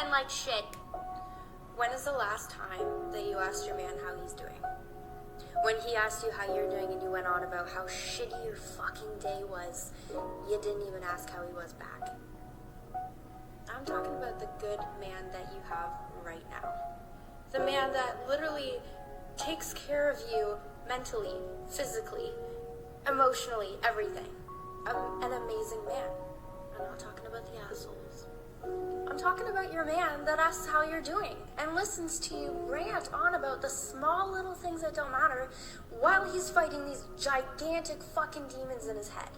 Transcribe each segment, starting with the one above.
men like shit. When is the last time that you asked your man how he's doing? When he asked you how you're doing and you went on about how shitty your fucking day was, you didn't even ask how he was back. I'm talking about the good man that you have right now. The man that literally takes care of you mentally, physically, emotionally, everything. An amazing man. I'm not talking about the assholes. I'm talking about your man that asks how you're doing and listens to you rant on about the small little things that don't matter while he's fighting these gigantic fucking demons in his head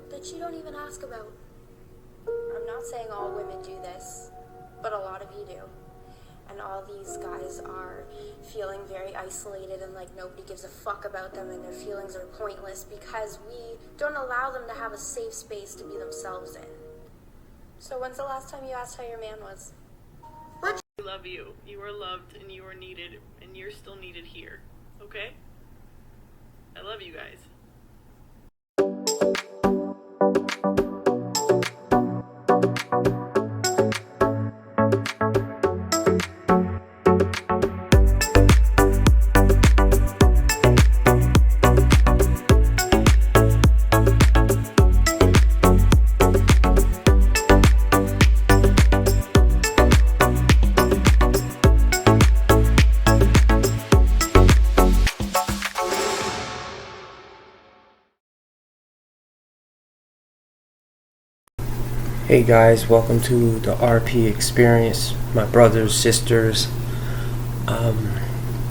that you don't even ask about. I'm not saying all women do this, but a lot of you do. And all these guys are feeling very isolated and like nobody gives a fuck about them and their feelings are pointless because we don't allow them to have a safe space to be themselves in. So when's the last time you asked how your man was? We love you. You are loved and you are needed and you're still needed here. Okay? I love you guys. Hey guys, welcome to the RP experience, my brothers, sisters.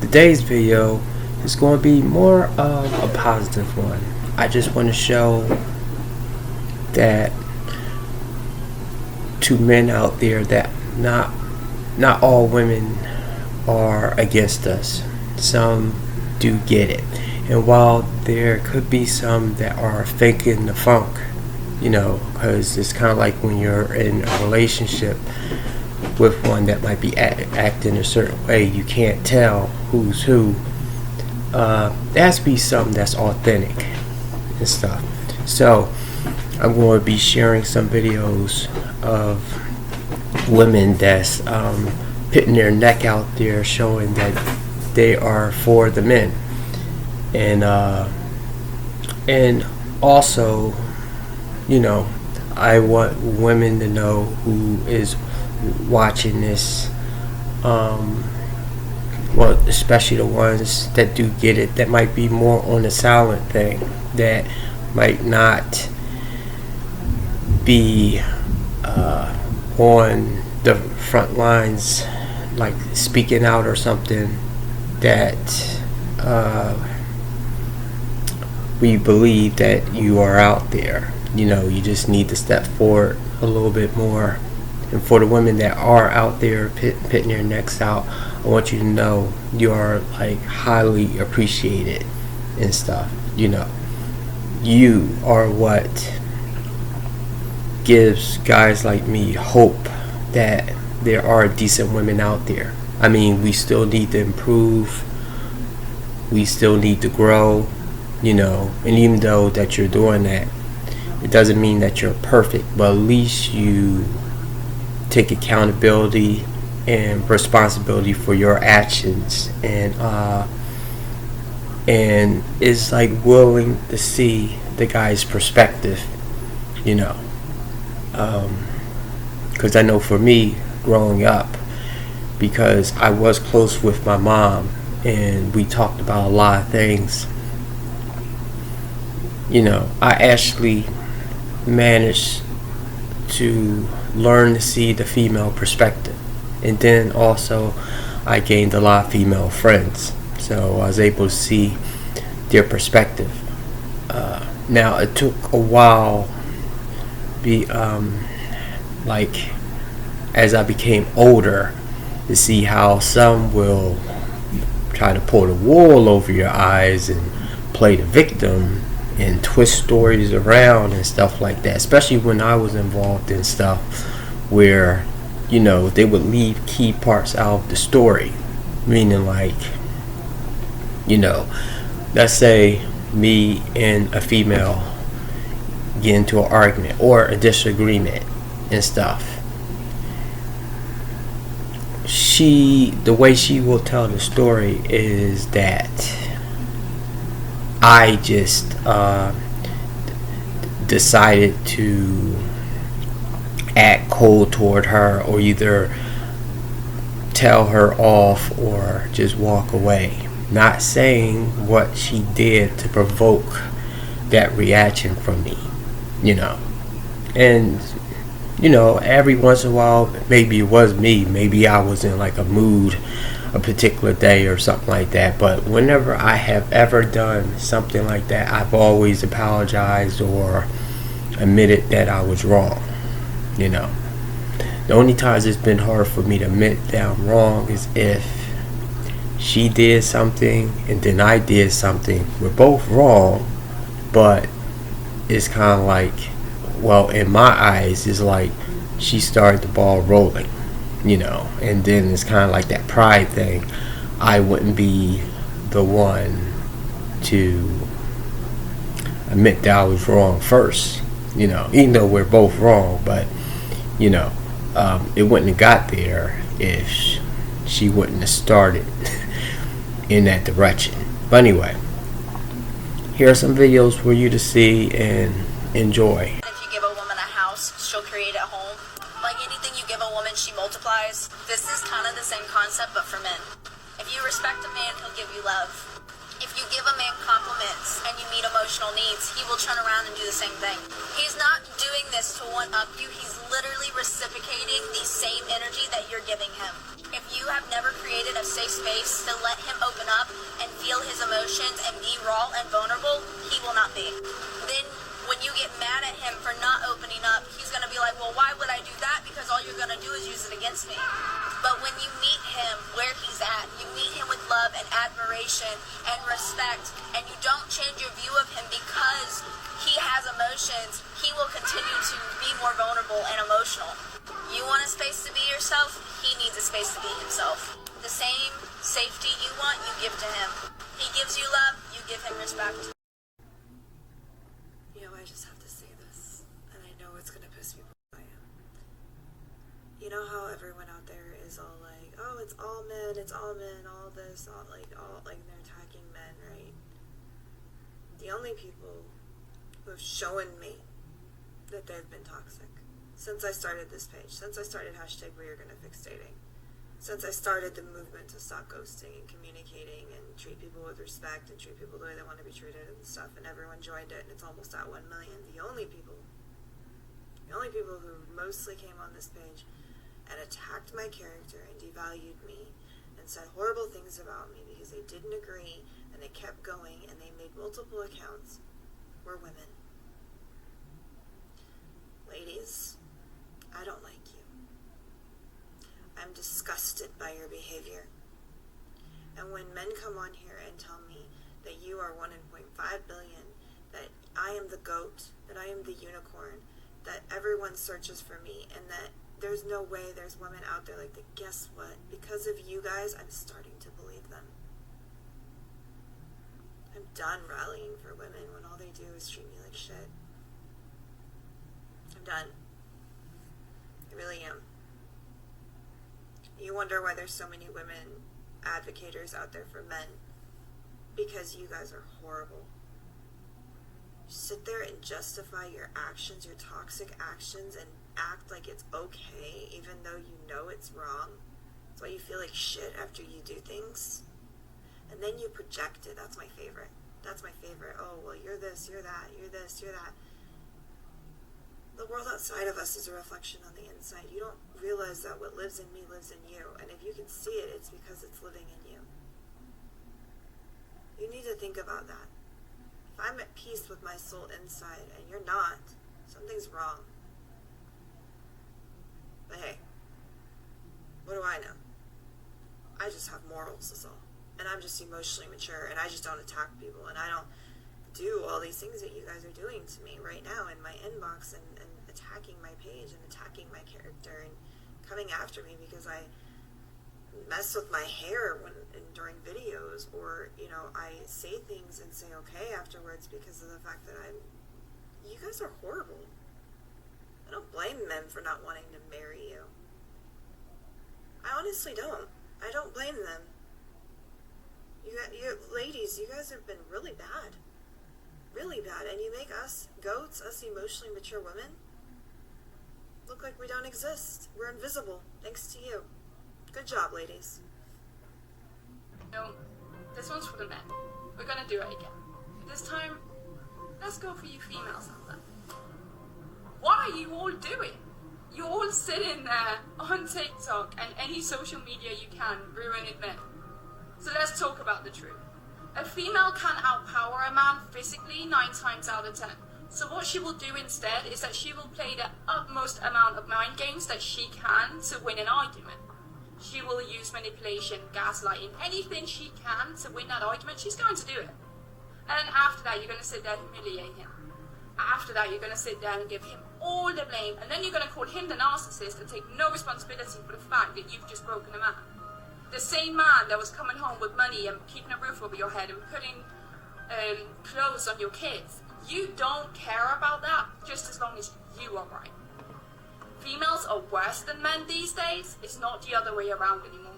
Today's video is going to be more of a positive one. I just want to show that to men out there that not all women are against us. Some do get it. And while there could be some that are faking the funk, you know, because it's kind of like when you're in a relationship with one that might be acting a certain way, you can't tell who's who. There has to be something that's authentic and stuff. So I'm going to be sharing some videos of women that's putting their neck out there, showing that they are for the men, and also, you know, I want women to know who is watching this, well, especially the ones that do get it, that might be more on the silent thing, that might not be on the front lines, like speaking out or something, that we believe that you are out there. You know, you just need to step forward a little bit more. And for the women that are out there pitting their necks out, I want you to know you are like highly appreciated and stuff. You know, you are what gives guys like me hope that there are decent women out there. I mean, we still need to improve, we still need to grow, you know, and even though that you're doing that, it doesn't mean that you're perfect, but at least you take accountability and responsibility for your actions, and is like willing to see the guy's perspective, you know. Because I know for me, growing up, because I was close with my mom and we talked about a lot of things, you know, I actually managed to learn to see the female perspective, and then also I gained a lot of female friends, so I was able to see their perspective. Now it took a while, like as I became older, to see how some will try to pull the wool over your eyes and play the victim and twist stories around and stuff like that, especially when I was involved in stuff where, you know, they would leave key parts out of the story, meaning like, you know, let's say me and a female get into an argument or a disagreement and stuff, the way she will tell the story is that I just decided to act cold toward her, or either tell her off or just walk away, not saying what she did to provoke that reaction from me, you know. And every once in a while, maybe it was me, maybe I was in like a mood a particular day or something like that, but whenever I have ever done something like that, I've always apologized or admitted that I was wrong. The only times it's been hard for me to admit that I'm wrong is if she did something and then I did something. We're both wrong, but it's kind of like, well, in my eyes, it's like she started the ball rolling, and then it's kind of like that pride thing. I wouldn't be the one to admit that I was wrong first, even though we're both wrong, but it wouldn't have got there if she wouldn't have started in that direction. But anyway, here are some videos for you to see and enjoy. If you give a woman a house, she'll create a home. Like anything you give a woman, she multiplies. This is kind of the same concept, but for men. If you respect a man, he'll give you love. If you give a man compliments and you meet emotional needs, he will turn around and do the same thing. He's not doing this to one-up you. He's literally reciprocating the same energy that you're giving him. If you have never created a safe space to let him open up and feel his emotions and be raw and vulnerable, he will not be. Then when you get mad at him for not opening up, he's going to be like, well, why would I do that? Because all you're going to do is use it against me. But when you meet him where he's at, you meet him with love and admiration and respect, and you don't change your view of him because he has emotions, he will continue to be more vulnerable and emotional. You want a space to be yourself, he needs a space to be himself. The same safety you want, you give to him. He gives you love, you give him respect. I just have to say this, and I know it's gonna piss people off. You know how everyone out there is all like, oh, it's all men, all this, all like they're attacking men, right? The only people who have shown me that they've been toxic since I started this page, since I started hashtag We Are Gonna Fix Dating, since I started the movement to stop ghosting and communicating and treat people with respect and treat people the way they want to be treated and stuff, and everyone joined it, and it's almost at 1 million. The only people who mostly came on this page and attacked my character and devalued me and said horrible things about me because they didn't agree and they kept going and they made multiple accounts were women. Ladies, I don't like you. I'm disgusted by your behavior. And when men come on here and tell me that you are 1.5 billion, that I am the goat, that I am the unicorn, that everyone searches for me, and that there's no way there's women out there like that, guess what? Because of you guys, I'm starting to believe them. I'm done rallying for women when all they do is treat me like shit. I'm done. I really am. You wonder why there's so many women advocators out there for men. Because you guys are horrible. You sit there and justify your actions, your toxic actions, and act like it's okay even though you know it's wrong. That's why you feel like shit after you do things. And then you project it. That's my favorite. Oh, well, you're this, you're that, you're this, you're that. The world outside of us is a reflection on the inside. You don't realize that what lives in me lives in you. And if you can see it, it's because it's living in you. You need to think about that. If I'm at peace with my soul inside and you're not, something's wrong. But hey, what do I know? I just have morals, is all. And I'm just emotionally mature, and I just don't attack people, and I don't do all these things that you guys are doing to me right now in my inbox and attacking my page and attacking my character and coming after me because I mess with my hair during videos, or I say things and say okay afterwards because of the fact that you guys are horrible. I don't blame men for not wanting to marry you. I honestly don't. I don't blame them. You ladies, you guys have been really bad. Really bad. And you make us goats, us emotionally mature women, look like we don't exist. We're invisible, thanks to you. Good job, ladies. No, this one's for the men. We're gonna do it again. This time, let's go for you females out there. What are you all doing? You're all sitting there on TikTok and any social media you can ruining men. So let's talk about the truth. A female can outpower a man physically 9 times out of 10. So what she will do instead is that she will play the utmost amount of mind games that she can to win an argument. She will use manipulation, gaslighting, anything she can to win that argument, she's going to do it. And after that, you're going to sit there and humiliate him. After that, you're going to sit there and give him all the blame, and then you're going to call him the narcissist and take no responsibility for the fact that you've just broken a man. The same man that was coming home with money and keeping a roof over your head and putting clothes on your kids. You don't care about that just as long as you are right. Females are worse than men these days. It's not the other way around anymore.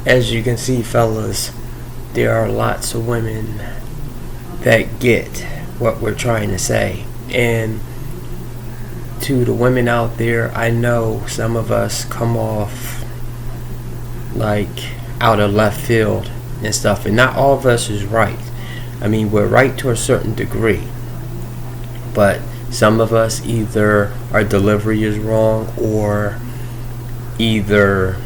As you can see, fellas, there are lots of women that get what we're trying to say. And to the women out there, I know some of us come off like out of left field and stuff, and not all of us is right. I mean, we're right to a certain degree, but some of us, either our delivery is wrong, or either,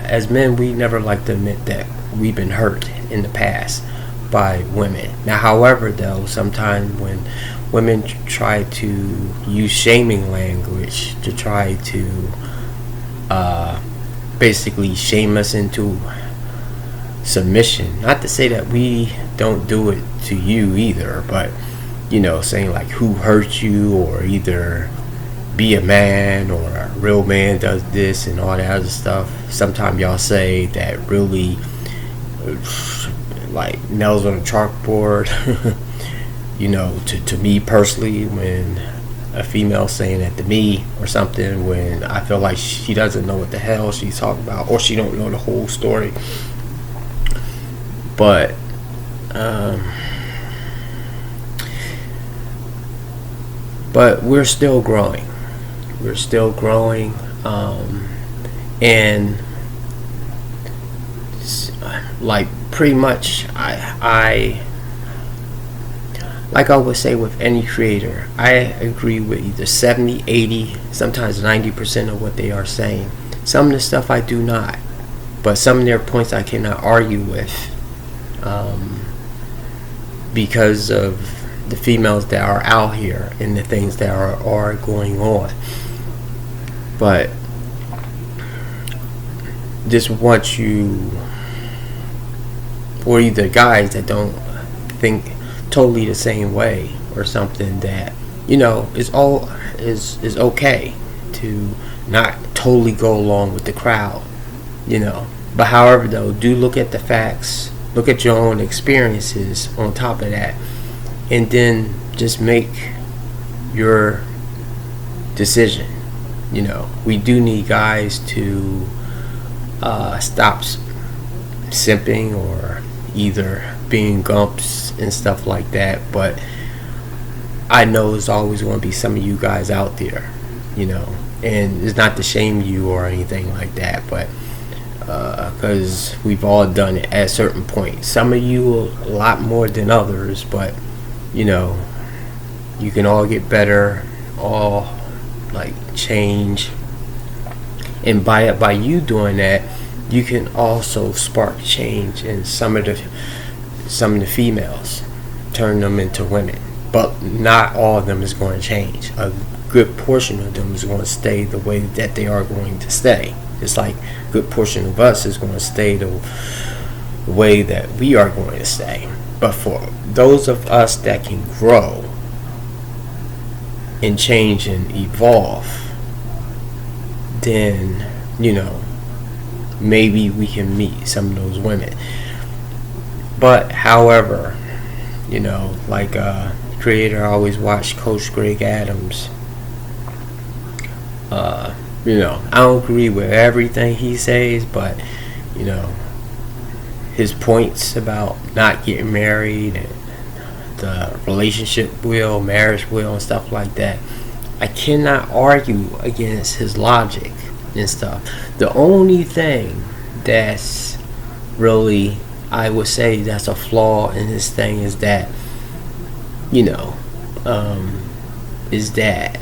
as men, we never like to admit that we've been hurt in the past by women. Now, however, though, sometimes when women try to use shaming language to try to basically shame us into submission, not to say that we don't do it to you either, but saying like who hurt you, or either be a man, or a real man does this and all that other stuff. Sometimes y'all say that really like nails on a chalkboard. To me personally, when a female saying that to me or something, when I feel like she doesn't know what the hell she's talking about, or she don't know the whole story. But we're still growing. We're still growing, and like pretty much I like I would say with any creator, I agree with either 70, 80, sometimes 90% of what they are saying. Some of the stuff I do not, but some of their points I cannot argue with, because of the females that are out here and the things that are going on. But just want you, or either guys that don't think totally the same way or something, that is okay to not totally go along with the crowd, but however, though, do look at the facts, look at your own experiences on top of that, and then just make your decision. We do need guys to stop simping, or either being gumps and stuff like that. But I know there's always going to be some of you guys out there, and it's not to shame you or anything like that, but because we've all done it at a certain point. Some of you a lot more than others, but you can all get better, all like change, and by you doing that, you can also spark change in some of the females, turn them into women. But not all of them is going to change. A good portion of them is going to stay the way that they are going to stay. It's like a good portion of us is going to stay the way that we are going to stay. But for those of us that can grow and change and evolve, then maybe we can meet some of those women. But however, You know, like creator, I always watch Coach Greg Adams. You know, I don't agree with everything he says, but you know, his points about not getting married and the relationship will, marriage will, and stuff like that, I cannot argue against his logic and stuff. The only thing that's really, I would say, that's a flaw in his thing is that, you know, is that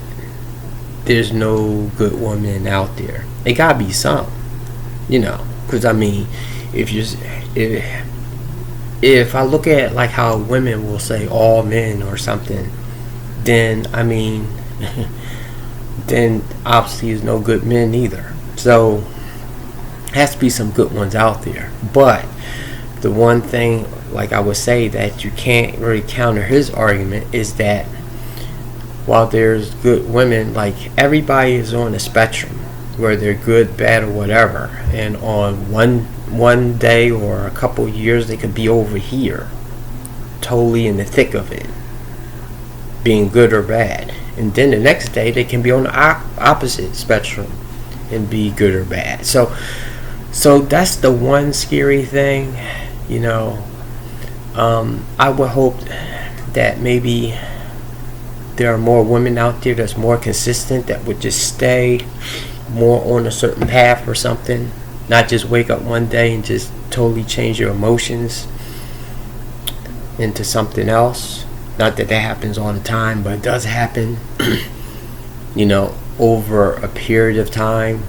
there's no good woman out there. It gotta be some, you know, because I mean, if I look at like how women will say all men or something, then I mean, then obviously there's no good men either. So has to be some good ones out there. But the one thing, like I would say, that you can't really counter his argument is that while there's good women, like everybody is on a spectrum where they're good, bad, or whatever, and on one day or a couple years they could be over here, totally in the thick of it, being good or bad, and then the next day they can be on the opposite spectrum and be good or bad. So that's the one scary thing, you know. I would hope that maybe there are more women out there that's more consistent, that would just stay more on a certain path or something, not just wake up one day and just totally change your emotions into something else. Not that happens all the time, but it does happen, you know, over a period of time.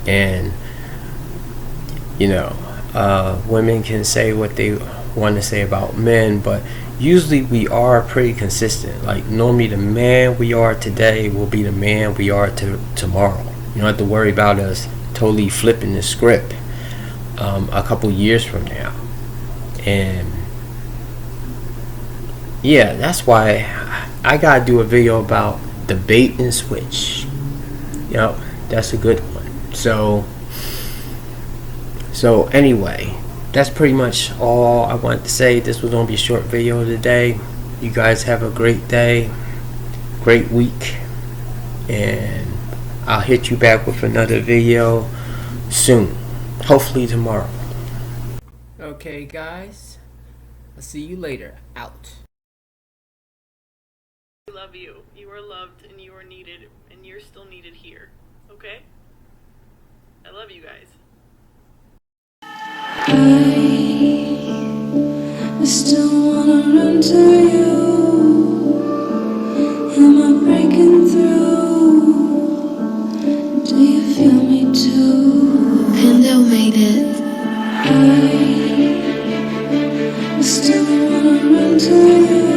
And you know, women can say what they want to say about men, but usually we are pretty consistent. Like normally the man we are today will be the man we are tomorrow. You don't have to worry about us totally flipping the script a couple years from now. And yeah, that's why I gotta do a video about the bait and switch. Yep, that's a good one. So anyway, that's pretty much all I wanted to say. This was going to be a short video today. You guys have a great day, great week, and I'll hit you back with another video soon, hopefully tomorrow. Okay guys, I'll see you later. Out. I love you. You are loved and you are needed and you're still needed here. Okay? I love you guys. I still wanna run to you. Am I breaking through? Do you feel me too? Pando made it. I still wanna run to you.